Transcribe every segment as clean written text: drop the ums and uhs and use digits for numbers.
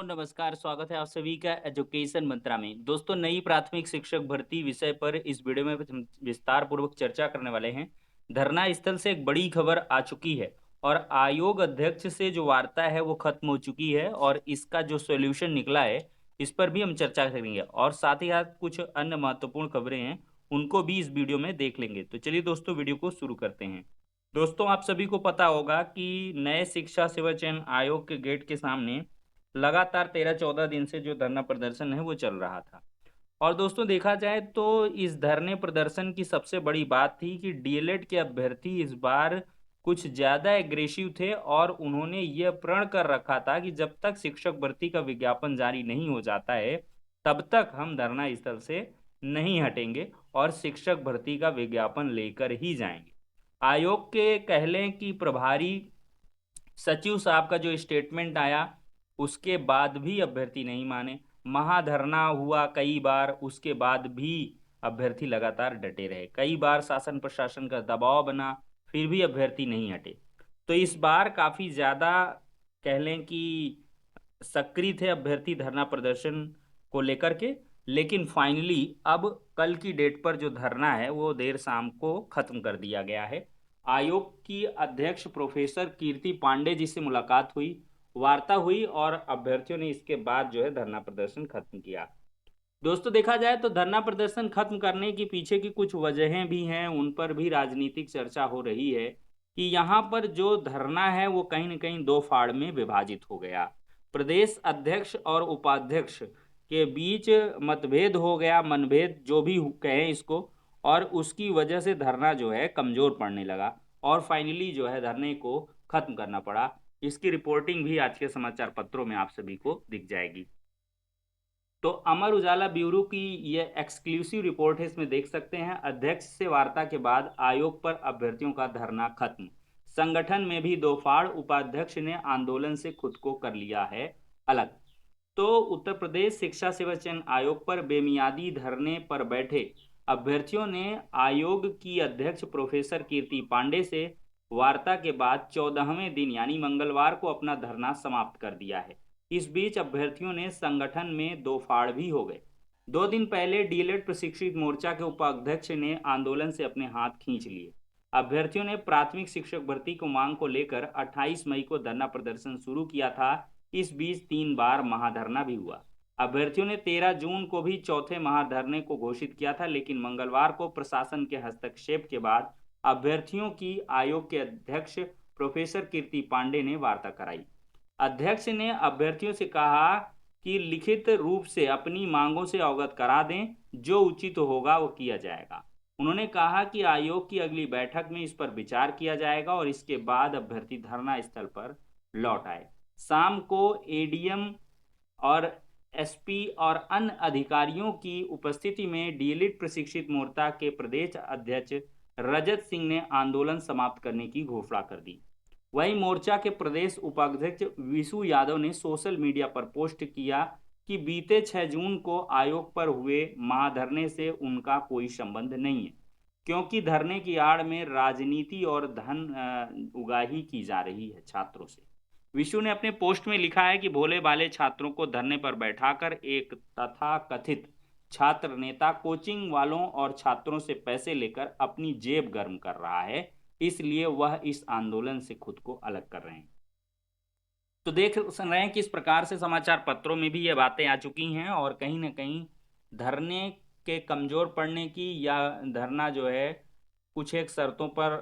नमस्कार, स्वागत है आप सभी का एजुकेशन मंत्रा में। दोस्तों, नई प्राथमिक शिक्षक भर्ती विषय पर इस वीडियो में हम विस्तार पूर्वक चर्चा करने वाले हैं। धरना स्थल से एक बड़ी खबर आ चुकी है और आयोग अध्यक्ष से जो वार्ता है वो खत्म हो चुकी है और इसका जो सॉल्यूशन निकला है इस पर भी हम चर्चा करेंगे और साथ ही साथ कुछ अन्य महत्वपूर्ण खबरें हैं उनको भी इस वीडियो में देख लेंगे। तो चलिए दोस्तों, वीडियो को शुरू करते हैं। दोस्तों, आप सभी को पता होगा कि नए शिक्षा सेवा चयन आयोग के गेट के सामने लगातार 13-14 दिन से जो धरना प्रदर्शन है वो चल रहा था। और दोस्तों, देखा जाए तो इस धरने प्रदर्शन की सबसे बड़ी बात थी कि डीएलएड के अभ्यर्थी इस बार कुछ ज्यादा एग्रेसिव थे और उन्होंने यह प्रण कर रखा था कि जब तक शिक्षक भर्ती का विज्ञापन जारी नहीं हो जाता है तब तक हम धरना स्थल से नहीं हटेंगे और शिक्षक भर्ती का विज्ञापन लेकर ही जाएंगे। आयोग के कह लें कि प्रभारी सचिव साहब का जो स्टेटमेंट आया उसके बाद भी अभ्यर्थी नहीं माने। महाधरना हुआ कई बार, उसके बाद भी अभ्यर्थी लगातार डटे रहे। कई बार शासन प्रशासन का दबाव बना, फिर भी अभ्यर्थी नहीं हटे। तो इस बार काफी ज्यादा कह लें कि सक्रिय थे अभ्यर्थी धरना प्रदर्शन को लेकर के। लेकिन फाइनली अब कल की डेट पर जो धरना है वो देर शाम को खत्म कर दिया गया है। आयोग की अध्यक्ष प्रोफेसर कीर्ति पांडे जी से मुलाकात हुई, वार्ता हुई और अभ्यर्थियों ने इसके बाद जो है धरना प्रदर्शन खत्म किया। दोस्तों, देखा जाए तो धरना प्रदर्शन खत्म करने की पीछे की कुछ वजहें भी हैं, उन पर भी राजनीतिक चर्चा हो रही है कि यहाँ पर जो धरना है वो कहीं न कहीं दो फाड़ में विभाजित हो गया। प्रदेश अध्यक्ष और उपाध्यक्ष के बीच मतभेद हो गया, मनभेद जो भी कहें इसको, और उसकी वजह से धरना जो है कमजोर पड़ने लगा और फाइनली जो है धरने को खत्म करना पड़ा। इसकी रिपोर्टिंग भी आज के समाचार पत्रों में आप सभी को दिख जाएगी। तो अमर उजाला ब्यूरो की ये एक्सक्लूसिव रिपोर्ट है, इसमें देख सकते हैं। अध्यक्ष से वार्ता के बाद आयोग पर अभ्यर्थियों का धरना खत्म, संगठन में भी दो फाड़, उपाध्यक्ष ने आंदोलन से खुद को कर लिया है अलग। तो उत्तर प्रदेश शिक्षा सेवा चयन आयोग पर बेमियादी धरने पर बैठे अभ्यर्थियों ने आयोग की अध्यक्ष प्रोफेसर कीर्ति पांडे से वार्ता के बाद 14वें दिन यानी मंगलवार को अपना धरना समाप्त कर दिया है। इस बीच अभ्यर्थियों ने संगठन में दो फाड़ भी हो गए। 2 दिन पहले डीएलएड प्रशिक्षित मोर्चा के उपाध्यक्ष ने आंदोलन से अपने हाथ खींच लिए। अभ्यर्थियों ने प्राथमिक शिक्षक भर्ती को मांग को लेकर 28 मई को धरना प्रदर्शन शुरू किया था। इस बीच 3 बार महाधरना भी हुआ। अभ्यर्थियों ने 13 जून को भी चौथे महाधरने को घोषित किया था, लेकिन मंगलवार को प्रशासन के हस्तक्षेप के बाद अभ्यर्थियों की आयोग के अध्यक्ष प्रोफेसर कीर्ति पांडे ने वार्ता कराई। अध्यक्ष ने अभ्यर्थियों से कहा कि लिखित रूप से अपनी मांगों से अवगत करा दें, जो उचित होगा वो किया जाएगा। उन्होंने कहा कि आयोग की अगली बैठक में इस पर विचार किया जाएगा और इसके बाद अभ्यर्थी धरना स्थल पर लौट आए। शाम को एडीएम और एसपी और अन्य अधिकारियों की उपस्थिति में डीएलएड प्रशिक्षित मोर्चा के प्रदेश अध्यक्ष रजत सिंह ने आंदोलन समाप्त करने की घोषणा कर दी। वहीं मोर्चा के प्रदेश उपाध्यक्ष विशु यादव ने सोशल मीडिया पर पोस्ट किया कि बीते 6 जून को आयोग पर हुए महाधरने से उनका कोई संबंध नहीं है, क्योंकि धरने की आड़ में राजनीति और धन उगाही की जा रही है छात्रों से। विशु ने अपने पोस्ट में लिखा है कि भोले भाले छात्रों को धरने पर बैठाकर एक तथाकथित छात्र नेता कोचिंग वालों और छात्रों से पैसे लेकर अपनी जेब गर्म कर रहा है, इसलिए वह इस आंदोलन से खुद को अलग कर रहे हैं। तो देख रहे हैं किस प्रकार से समाचार पत्रों में भी ये बातें आ चुकी हैं और कहीं ना कहीं धरने के कमजोर पड़ने की या धरना जो है कुछ एक शर्तों पर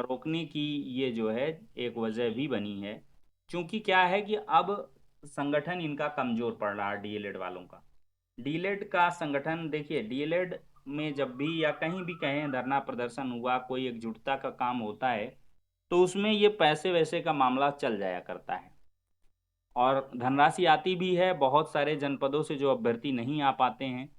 रोकने की ये जो है एक वजह भी बनी है। क्योंकि क्या है कि अब संगठन इनका कमजोर पड़ रहा है डीएलएड वालों का। डीएलएड का संगठन देखिए, डीएलएड में जब भी या कहीं भी कहें धरना प्रदर्शन हुआ, कोई एकजुटता का काम होता है तो उसमें ये पैसे वैसे का मामला चल जाया करता है और धनराशि आती भी है। बहुत सारे जनपदों से जो अभ्यर्थी नहीं आ पाते हैं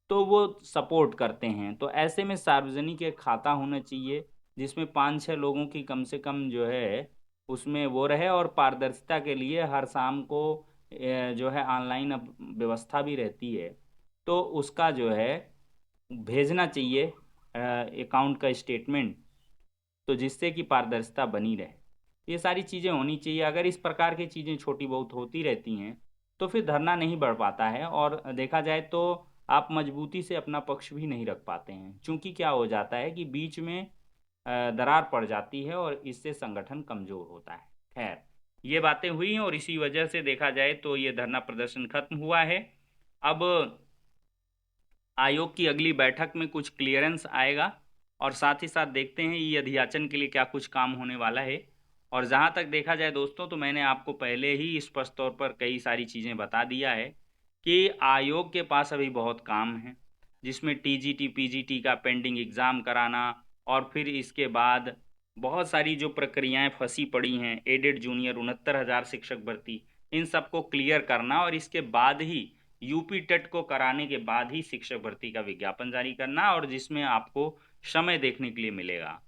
तो वो सपोर्ट करते हैं। तो ऐसे में सार्वजनिक एक खाता होना चाहिए जिसमें 5-6 लोगों की कम से कम जो है उसमें वो रहे और पारदर्शिता के लिए हर शाम को जो है ऑनलाइन अब व्यवस्था भी रहती है, तो उसका जो है भेजना चाहिए अकाउंट का स्टेटमेंट, तो जिससे कि पारदर्शिता बनी रहे। ये सारी चीज़ें होनी चाहिए। अगर इस प्रकार की चीज़ें छोटी बहुत होती रहती हैं तो फिर धरना नहीं बढ़ पाता है, और देखा जाए तो आप मजबूती से अपना पक्ष भी नहीं रख पाते हैं, क्योंकि क्या हो जाता है कि बीच में दरार पड़ जाती है और इससे संगठन कमजोर होता है। खैर, ये बातें हुई हैं और इसी वजह से देखा जाए तो ये धरना प्रदर्शन खत्म हुआ है। अब आयोग की अगली बैठक में कुछ क्लियरेंस आएगा, और साथ ही साथ देखते हैं ये अध्याचन के लिए क्या कुछ काम होने वाला है। और जहाँ तक देखा जाए दोस्तों, तो मैंने आपको पहले ही स्पष्ट तौर पर कई सारी चीज़ें बता दिया है कि आयोग के पास अभी बहुत काम है, जिसमें टीजीटी पीजीटी का पेंडिंग एग्ज़ाम कराना, और फिर इसके बाद बहुत सारी जो प्रक्रियाएं फंसी पड़ी हैं, एडेड जूनियर 69,000 शिक्षक भर्ती, इन सबको क्लियर करना, और इसके बाद ही यूपी टेट को कराने के बाद ही शिक्षक भर्ती का विज्ञापन जारी करना, और जिसमें आपको समय देखने के लिए मिलेगा।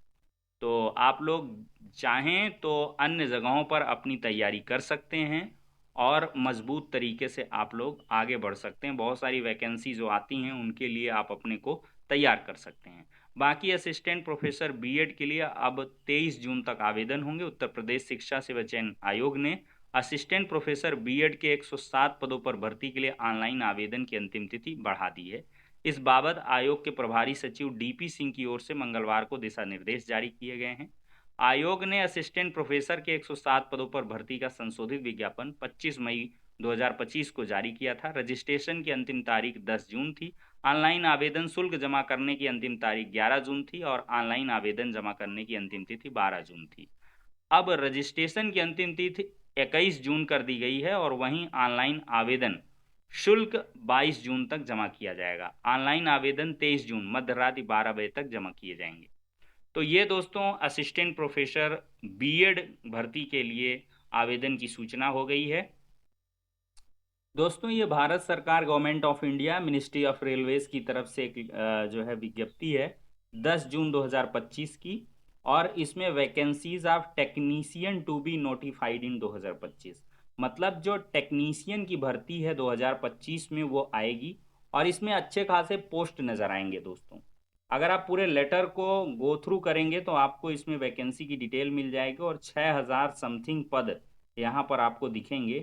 तो आप लोग चाहें तो अन्य जगहों पर अपनी तैयारी कर सकते हैं, और मजबूत तरीके से आप लोग आगे बढ़ सकते हैं। बहुत सारी वैकेंसी जो आती हैं उनके लिए आप अपने को तैयार कर सकते हैं। बाकी असिस्टेंट प्रोफेसर बीएड के लिए अब 23 जून तक आवेदन होंगे। उत्तर प्रदेश शिक्षा सेवा चयन आयोग ने असिस्टेंट प्रोफेसर बीएड के 107 पदों पर भर्ती के लिए ऑनलाइन आवेदन की अंतिम तिथि बढ़ा दी है। इस बाबत आयोग के प्रभारी सचिव डीपी सिंह की ओर से मंगलवार को दिशा निर्देश जारी किए गए हैं। आयोग ने असिस्टेंट प्रोफेसर के 107 पदों पर भर्ती का संशोधित विज्ञापन 25 मई 2025 को जारी किया था। रजिस्ट्रेशन की अंतिम तारीख 10 जून थी। ऑनलाइन आवेदन शुल्क जमा करने की अंतिम तारीख 11 जून थी, और ऑनलाइन आवेदन जमा करने की अंतिम तिथि 12 जून थी। अब रजिस्ट्रेशन की अंतिम तिथि 21 जून कर दी गई है, और वहीं ऑनलाइन आवेदन शुल्क 22 जून तक जमा किया जाएगा। ऑनलाइन आवेदन 23 जून मध्य रात्रि 12 बजे तक जमा किए जाएंगे। तो ये दोस्तों असिस्टेंट प्रोफेसर बीएड भर्ती के लिए आवेदन की सूचना हो गई है। दोस्तों, ये भारत सरकार government of India ministry of railways की तरफ से एक जो है विज्ञप्ति है 10 जून 2025 की, और इसमें vacancies of technician to be notified in 2025, मतलब जो टेक्नीशियन की भर्ती है 2025 में वो आएगी, और इसमें अच्छे खासे पोस्ट नज़र आएंगे दोस्तों। अगर आप पूरे लेटर को गो थ्रू करेंगे तो आपको इसमें वैकेंसी की डिटेल मिल जाएगी, और 6,000 समथिंग पद यहाँ पर आपको दिखेंगे,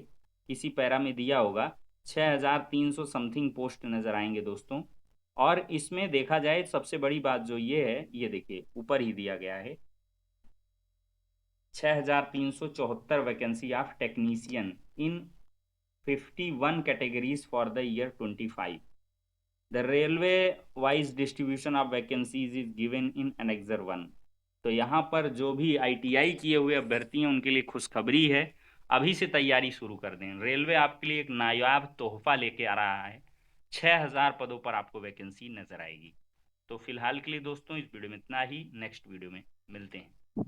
किसी पैरा में दिया होगा 6,300 समथिंग पोस्ट नज़र आएंगे दोस्तों। और इसमें देखा जाए सबसे बड़ी बात जो ये है, ये देखिए ऊपर ही दिया गया है 6,374 vacancy of technician in 51 categories for the year 25। The railway wise distribution of vacancies is given in annexure 1। तो यहाँ पर जो भी आईटीआई किए हुए अभ्यर्थी हैं उनके लिए खुशखबरी है, अभी से तैयारी शुरू कर दें। रेलवे आपके लिए एक नायाब तोहफा लेके आ रहा है, 6,000 पदों पर आपको वैकेंसी नजर आएगी। तो फिलहाल के लिए दोस्तों इस वीडियो में इतना ही, नेक्स्ट वीडियो में मिलते हैं।